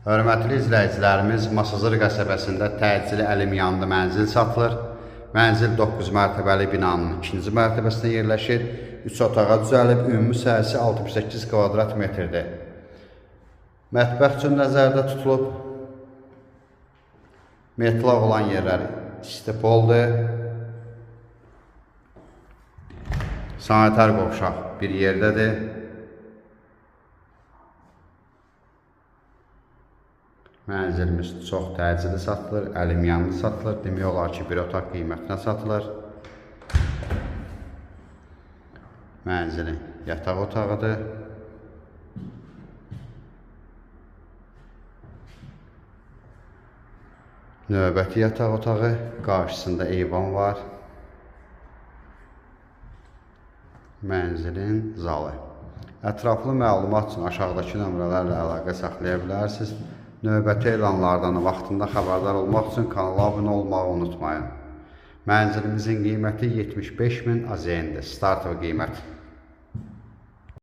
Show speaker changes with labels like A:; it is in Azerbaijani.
A: Hörmətli izləyicilərimiz, Masazır qəsəbəsində təcili əlimiyanlı mənzil satılır. Mənzil 9 mərtəbəli binanın 2-ci mərtəbəsində yerləşir. 3 otağa düzəlib, ümumi sahəsi 68 kvadrat metrdir. Mətbəx üçün nəzərdə tutulub. Metlaq olan yerlər istipoldur. Sanitar qovşaq bir yerdədir. Mənzilimiz çox təcili satılır, əlimiyanlı satılır. Demək olar ki, bir otaq qiymətinə satılır. Mənzilin yataq otağıdır. Növbəti yataq otağı, qarşısında eyvan var. Mənzilin zalı. Ətraflı məlumat üçün aşağıdakı nömrələrlə əlaqə saxlaya bilərsiniz. Növbəti elanlardan vaxtında xəbərdar olmaq üçün kanala abunə olmağı unutmayın. Mənzilimizin qiyməti 75.000 AZN-dir, start və qiymət.